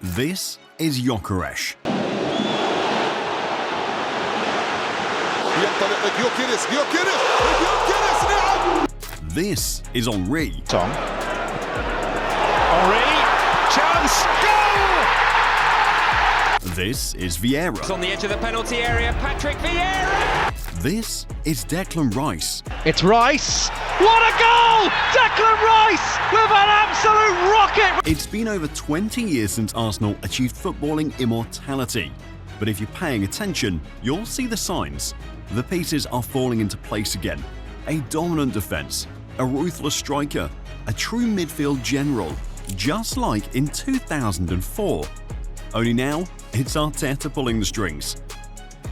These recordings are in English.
This is Gyokeres. This is Henri. Henri, chance, goal! This is Vieira. It's on the edge of the penalty area, Patrick Vieira! This is Declan Rice. It's Rice. What a goal! Declan Rice with an absolute rocket! It's been over 20 years since Arsenal achieved footballing immortality. But if you're paying attention, you'll see the signs. The pieces are falling into place again. A dominant defence, a ruthless striker, a true midfield general, just like in 2004. Only now, it's Arteta pulling the strings.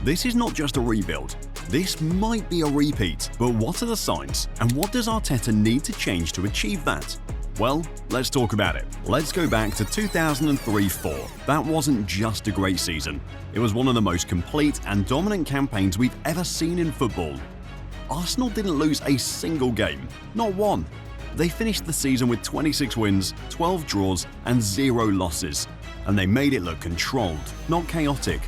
This is not just a rebuild. This might be a repeat, but what are the signs, and what does Arteta need to change to achieve that? Well, let's talk about it. Let's go back to 2003-04. That wasn't just a great season. It was one of the most complete and dominant campaigns we've ever seen in football. Arsenal didn't lose a single game, not one. They finished the season with 26 wins, 12 draws, and 0 losses. And they made it look controlled, not chaotic.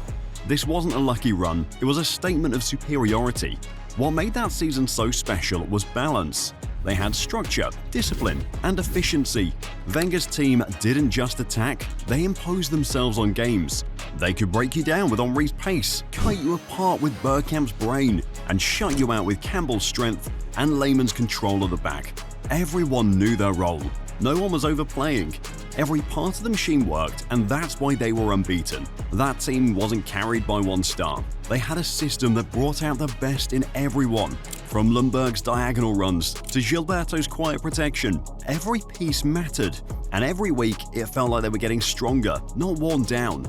This wasn't a lucky run, it was a statement of superiority. What made that season so special was balance. They had structure, discipline, and efficiency. Wenger's team didn't just attack, they imposed themselves on games. They could break you down with Henri's pace, cut you apart with Bergkamp's brain, and shut you out with Campbell's strength and Lehmann's control of the back. Everyone knew their role. No one was overplaying. Every part of the machine worked, and that's why they were unbeaten. That team wasn't carried by one star. They had a system that brought out the best in everyone. From Ljungberg's diagonal runs to Gilberto's quiet protection, every piece mattered, and every week it felt like they were getting stronger, not worn down.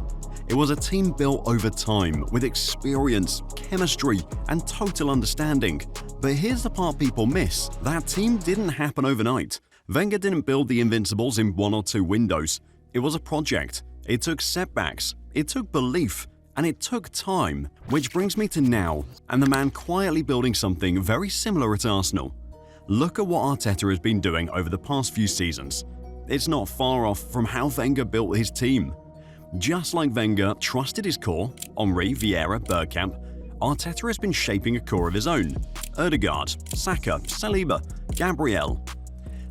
It was a team built over time, with experience, chemistry, and total understanding. But here's the part people miss. That team didn't happen overnight. Wenger didn't build the Invincibles in 1 or 2 windows. It was a project. It took setbacks, it took belief, and it took time. Which brings me to now, and the man quietly building something very similar at Arsenal. Look at what Arteta has been doing over the past few seasons. It's not far off from how Wenger built his team. Just like Wenger trusted his core, Henri, Vieira, Bergkamp, Arteta has been shaping a core of his own. Ødegaard, Saka, Saliba, Gabriel.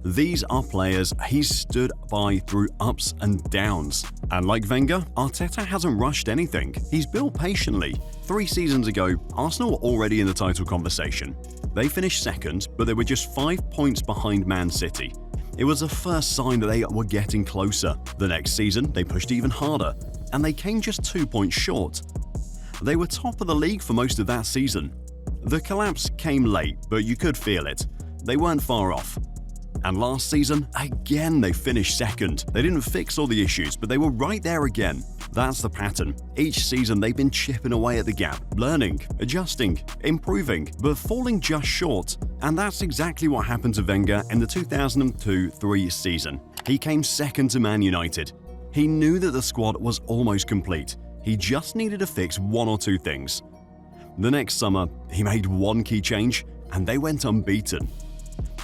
These are players he's stood by through ups and downs. And like Wenger, Arteta hasn't rushed anything. He's built patiently. 3 seasons ago, Arsenal were already in the title conversation. They finished second, but they were just 5 points behind Man City. It was the first sign that they were getting closer. The next season, they pushed even harder, and they came just 2 points short. They were top of the league for most of that season. The collapse came late, but you could feel it. They weren't far off. And last season, again they finished second. They didn't fix all the issues, but they were right there again. That's the pattern. Each season they've been chipping away at the gap, learning, adjusting, improving, but falling just short. And that's exactly what happened to Wenger in the 2002-03 season. He came second to Man United. He knew that the squad was almost complete. He just needed to fix 1 or 2 things. The next summer, he made one key change, and they went unbeaten.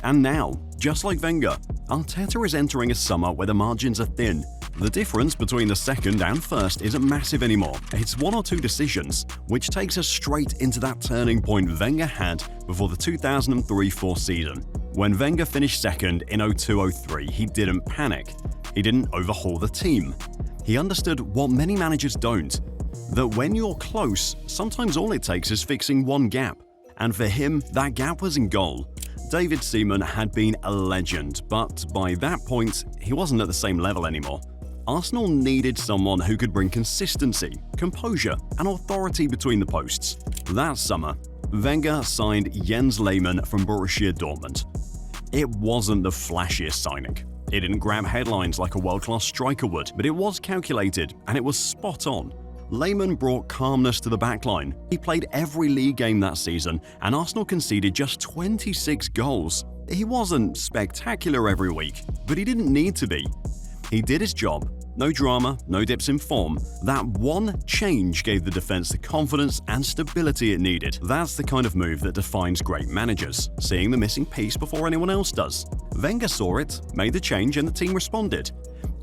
And now, just like Wenger, Arteta is entering a summer where the margins are thin. The difference between the second and first isn't massive anymore. It's 1 or 2 decisions, which takes us straight into that turning point Wenger had before the 2003-04 season. When Wenger finished second in 02-03, he didn't panic. He didn't overhaul the team. He understood what many managers don't, that when you're close, sometimes all it takes is fixing one gap. And for him, that gap was in goal. David Seaman had been a legend, but by that point, he wasn't at the same level anymore. Arsenal needed someone who could bring consistency, composure, and authority between the posts. That summer, Wenger signed Jens Lehmann from Borussia Dortmund. It wasn't the flashiest signing. It didn't grab headlines like a world-class striker would, but it was calculated, and it was spot on. Lehmann brought calmness to the backline. He played every league game that season, and Arsenal conceded just 26 goals. He wasn't spectacular every week, but he didn't need to be. He did his job. No drama, no dips in form. That one change gave the defense the confidence and stability it needed. That's the kind of move that defines great managers, seeing the missing piece before anyone else does. Wenger saw it, made the change, and the team responded.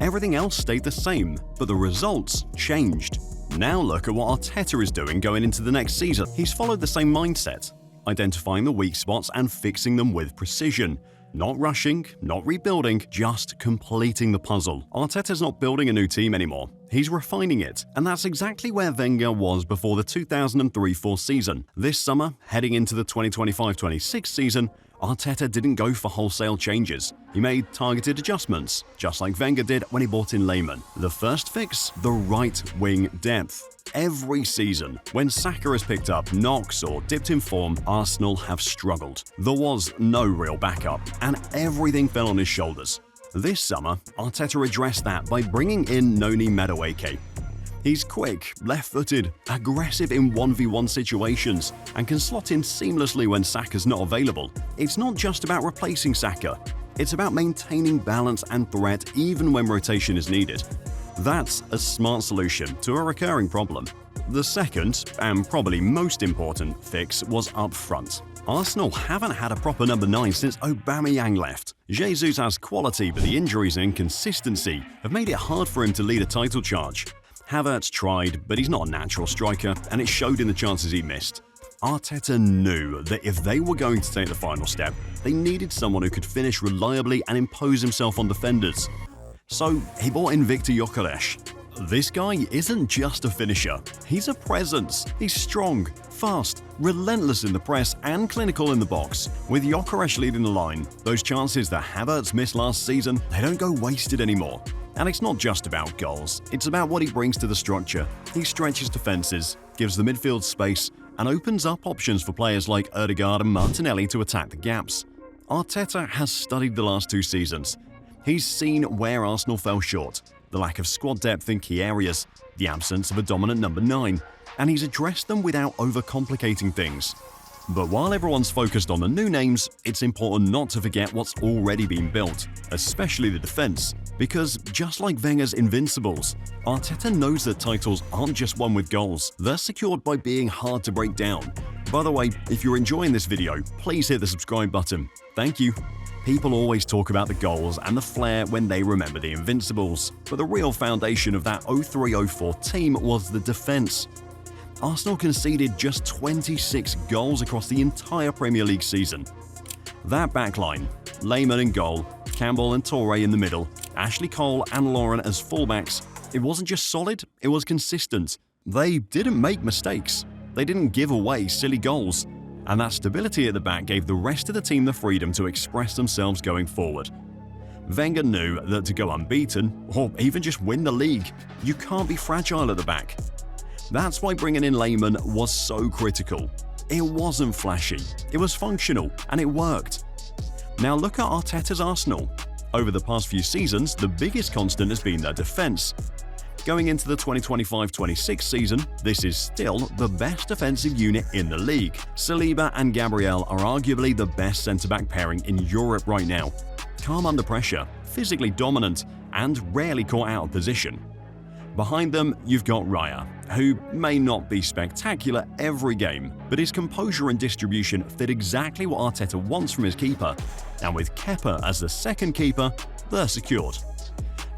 Everything else stayed the same, but the results changed. Now look at what Arteta is doing going into the next season. He's followed the same mindset, identifying the weak spots and fixing them with precision. Not rushing, not rebuilding, just completing the puzzle. Arteta's not building a new team anymore. He's refining it, and that's exactly where Wenger was before the 2003-04 season. This summer, heading into the 2025-26 season, Arteta didn't go for wholesale changes. He made targeted adjustments, just like Wenger did when he brought in Lehmann. The first fix? The right wing depth. Every season, when Saka has picked up knocks or dipped in form, Arsenal have struggled. There was no real backup, and everything fell on his shoulders. This summer, Arteta addressed that by bringing in Noni Madueke. He's quick, left-footed, aggressive in 1v1 situations, and can slot in seamlessly when Saka's not available. It's not just about replacing Saka, it's about maintaining balance and threat even when rotation is needed. That's a smart solution to a recurring problem. The second, and probably most important, fix was up front. Arsenal haven't had a proper number 9 since Aubameyang left. Jesus has quality, but the injuries and inconsistency have made it hard for him to lead a title charge. Havertz tried, but he's not a natural striker, and it showed in the chances he missed. Arteta knew that if they were going to take the final step, they needed someone who could finish reliably and impose himself on defenders. So he brought in Gyökeres. This guy isn't just a finisher, he's a presence. He's strong, fast, relentless in the press and clinical in the box. With Gyökeres leading the line, those chances that Havertz missed last season, they don't go wasted anymore. And it's not just about goals, it's about what he brings to the structure. He stretches defenses, gives the midfield space, and opens up options for players like Ødegaard and Martinelli to attack the gaps. Arteta has studied the last 2 seasons. He's seen where Arsenal fell short, the lack of squad depth in key areas, the absence of a dominant number 9, and he's addressed them without overcomplicating things. But while everyone's focused on the new names, it's important not to forget what's already been built, especially the defense, because just like Wenger's Invincibles, Arteta knows that titles aren't just won with goals, they're secured by being hard to break down. By the way, if you're enjoying this video, please hit the subscribe button. Thank you. People always talk about the goals and the flair when they remember the Invincibles, but the real foundation of that 03-04 team was the defense. Arsenal conceded just 26 goals across the entire Premier League season. That backline, Lehmann in goal, Campbell and Toure in the middle, Ashley Cole and Lauren as fullbacks, it wasn't just solid, it was consistent. They didn't make mistakes. They didn't give away silly goals. And that stability at the back gave the rest of the team the freedom to express themselves going forward. Wenger knew that to go unbeaten, or even just win the league, you can't be fragile at the back. That's why bringing in Lehmann was so critical. It wasn't flashy, it was functional, and it worked. Now look at Arteta's Arsenal. Over the past few seasons, the biggest constant has been their defense. Going into the 2025-26 season, this is still the best defensive unit in the league. Saliba and Gabriel are arguably the best centre-back pairing in Europe right now. Calm under pressure, physically dominant, and rarely caught out of position. Behind them, you've got Raya, who may not be spectacular every game, but his composure and distribution fit exactly what Arteta wants from his keeper. And with Kepa as the second keeper, they're secured.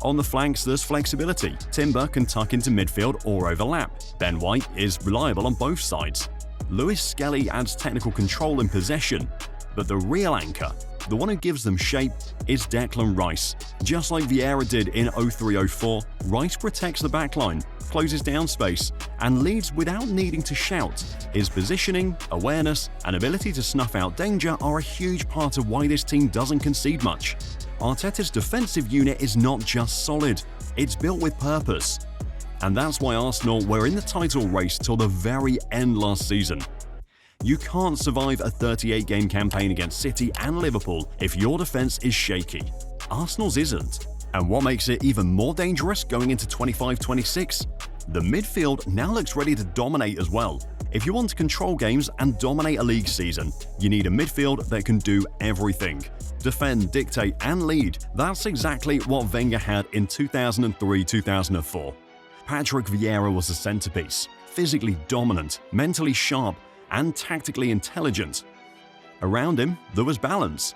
On the flanks, there's flexibility. Timber can tuck into midfield or overlap. Ben White is reliable on both sides. Lewis Skelly adds technical control in possession. But the real anchor, the one who gives them shape, is Declan Rice. Just like Vieira did in 03-04, Rice protects the backline, closes down space, and leads without needing to shout. His positioning, awareness, and ability to snuff out danger are a huge part of why this team doesn't concede much. Arteta's defensive unit is not just solid, it's built with purpose. And that's why Arsenal were in the title race till the very end last season. You can't survive a 38-game campaign against City and Liverpool if your defense is shaky. Arsenal's isn't. And what makes it even more dangerous going into 25-26? The midfield now looks ready to dominate as well. If you want to control games and dominate a league season, you need a midfield that can do everything. Defend, dictate, and lead. That's exactly what Wenger had in 2003-2004. Patrick Vieira was the centerpiece, physically dominant, mentally sharp, and tactically intelligent. Around him, there was balance.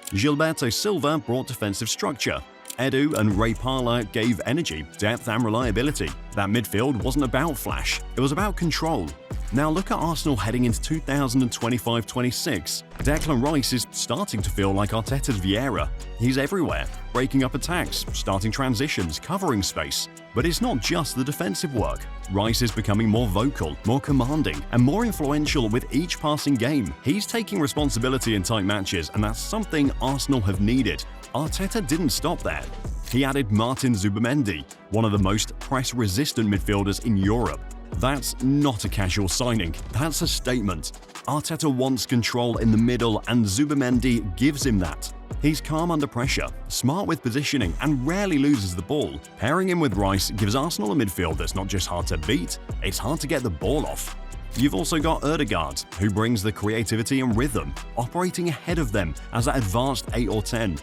Gilberto Silva brought defensive structure. Edu and Ray Parler gave energy, depth and reliability. That midfield wasn't about flash, it was about control. Now look at Arsenal heading into 2025-26. Declan Rice is starting to feel like Arteta's Vieira. He's everywhere, breaking up attacks, starting transitions, covering space. But it's not just the defensive work. Rice is becoming more vocal, more commanding, and more influential with each passing game. He's taking responsibility in tight matches, and that's something Arsenal have needed. Arteta didn't stop there. He added Martin Zubimendi, one of the most press-resistant midfielders in Europe. That's not a casual signing, that's a statement. Arteta wants control in the middle and Zubimendi gives him that. He's calm under pressure, smart with positioning and rarely loses the ball. Pairing him with Rice gives Arsenal a midfield that's not just hard to beat, it's hard to get the ball off. You've also got Ødegaard, who brings the creativity and rhythm, operating ahead of them as that advanced 8 or 10.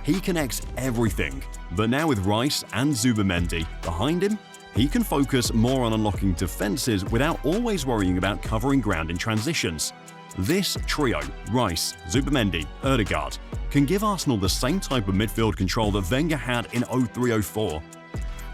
He connects everything, but now with Rice and Zubimendi behind him, he can focus more on unlocking defenses without always worrying about covering ground in transitions. This trio, Rice, Zubimendi, Ødegaard, can give Arsenal the same type of midfield control that Wenger had in 03-04.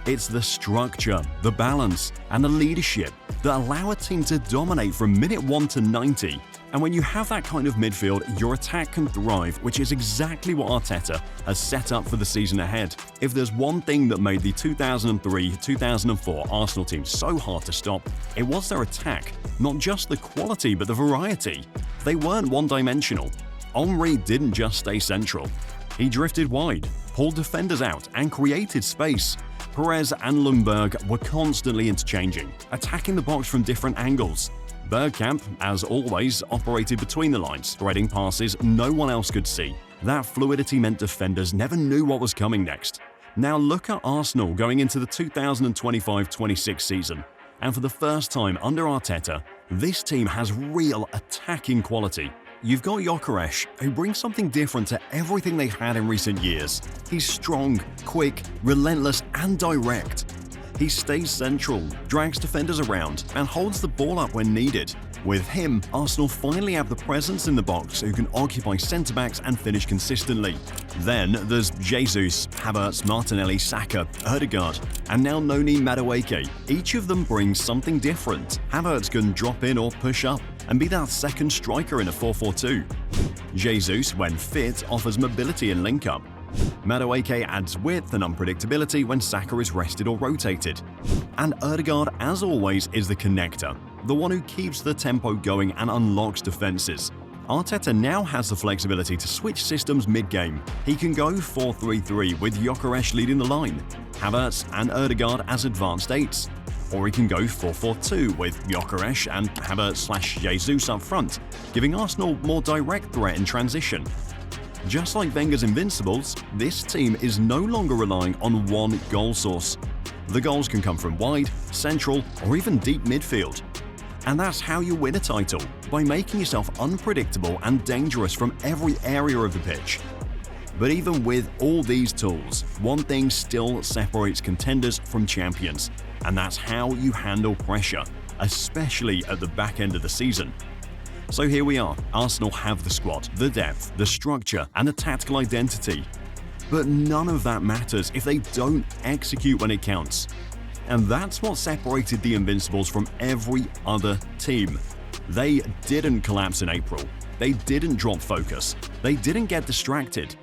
It's the structure, the balance, and the leadership that allow a team to dominate from minute 1 to 90. And when you have that kind of midfield, your attack can thrive, which is exactly what Arteta has set up for the season ahead. If there's one thing that made the 2003-2004 Arsenal team so hard to stop, it was their attack. Not just the quality, but the variety. They weren't one-dimensional. Henry didn't just stay central. He drifted wide, pulled defenders out, and created space. Perez and Ljungberg were constantly interchanging, attacking the box from different angles. Bergkamp, as always, operated between the lines, threading passes no one else could see. That fluidity meant defenders never knew what was coming next. Now look at Arsenal going into the 2025-26 season. And for the first time under Arteta, this team has real attacking quality. You've got Gyokeres, who brings something different to everything they've had in recent years. He's strong, quick, relentless, and direct. He stays central, drags defenders around, and holds the ball up when needed. With him, Arsenal finally have the presence in the box who can occupy centre-backs and finish consistently. Then there's Jesus, Havertz, Martinelli, Saka, Ødegaard, and now Noni, Madueke. Each of them brings something different. Havertz can drop in or push up and be that second striker in a 4-4-2. Jesus, when fit, offers mobility and link-up. Madueke adds width and unpredictability when Saka is rested or rotated. And Ødegaard, as always, is the connector, the one who keeps the tempo going and unlocks defenses. Arteta now has the flexibility to switch systems mid-game. He can go 4-3-3 with Gyökeres leading the line, Havertz and Ødegaard as advanced 8s. Or he can go 4-4-2 with Gyökeres and Havertz/Jesus up front, giving Arsenal more direct threat in transition. Just like Wenger's Invincibles, this team is no longer relying on one goal source. The goals can come from wide, central, or even deep midfield. And that's how you win a title, by making yourself unpredictable and dangerous from every area of the pitch. But even with all these tools, one thing still separates contenders from champions, and that's how you handle pressure, especially at the back end of the season. So here we are, Arsenal have the squad, the depth, the structure, and the tactical identity. But none of that matters if they don't execute when it counts. And that's what separated the Invincibles from every other team. They didn't collapse in April. They didn't drop focus. They didn't get distracted.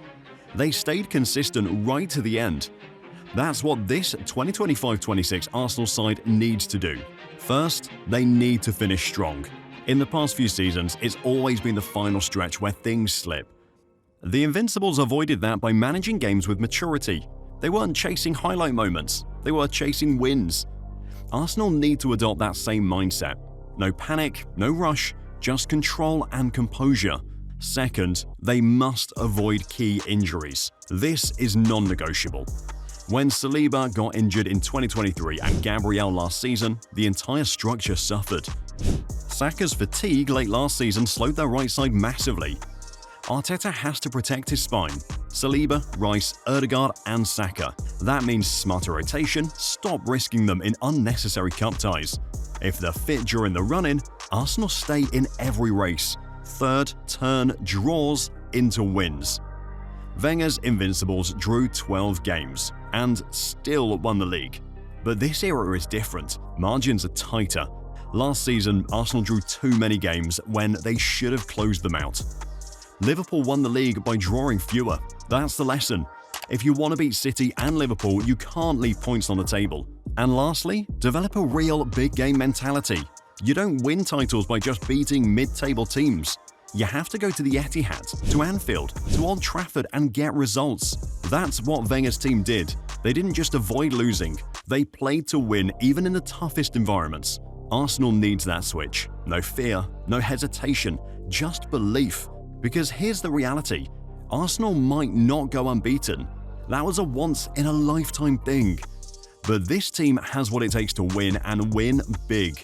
They stayed consistent right to the end. That's what this 2025-26 Arsenal side needs to do. First, they need to finish strong. In the past few seasons, it's always been the final stretch where things slip. The Invincibles avoided that by managing games with maturity. They weren't chasing highlight moments, they were chasing wins. Arsenal need to adopt that same mindset. No panic, no rush, just control and composure. Second, they must avoid key injuries. This is non-negotiable. When Saliba got injured in 2023 and Gabriel last season, the entire structure suffered. Saka's fatigue late last season slowed their right side massively. Arteta has to protect his spine. Saliba, Rice, Ødegaard, and Saka. That means smarter rotation, stop risking them in unnecessary cup ties. If they're fit during the run-in, Arsenal stay in every race. Third turn draws into wins. Wenger's Invincibles drew 12 games and still won the league. But this era is different. Margins are tighter. Last season, Arsenal drew too many games when they should have closed them out. Liverpool won the league by drawing fewer. That's the lesson. If you want to beat City and Liverpool, you can't leave points on the table. And lastly, develop a real big game mentality. You don't win titles by just beating mid-table teams. You have to go to the Etihad, to Anfield, to Old Trafford and get results. That's what Wenger's team did. They didn't just avoid losing, they played to win even in the toughest environments. Arsenal needs that switch. No fear, no hesitation, just belief. Because here's the reality, Arsenal might not go unbeaten. That was a once-in-a-lifetime thing. But this team has what it takes to win and win big.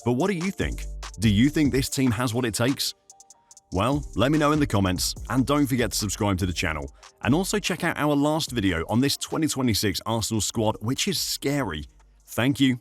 But what do you think? Do you think this team has what it takes? Well, let me know in the comments, and don't forget to subscribe to the channel. And also check out our last video on this 2026 Arsenal squad, which is scary. Thank you.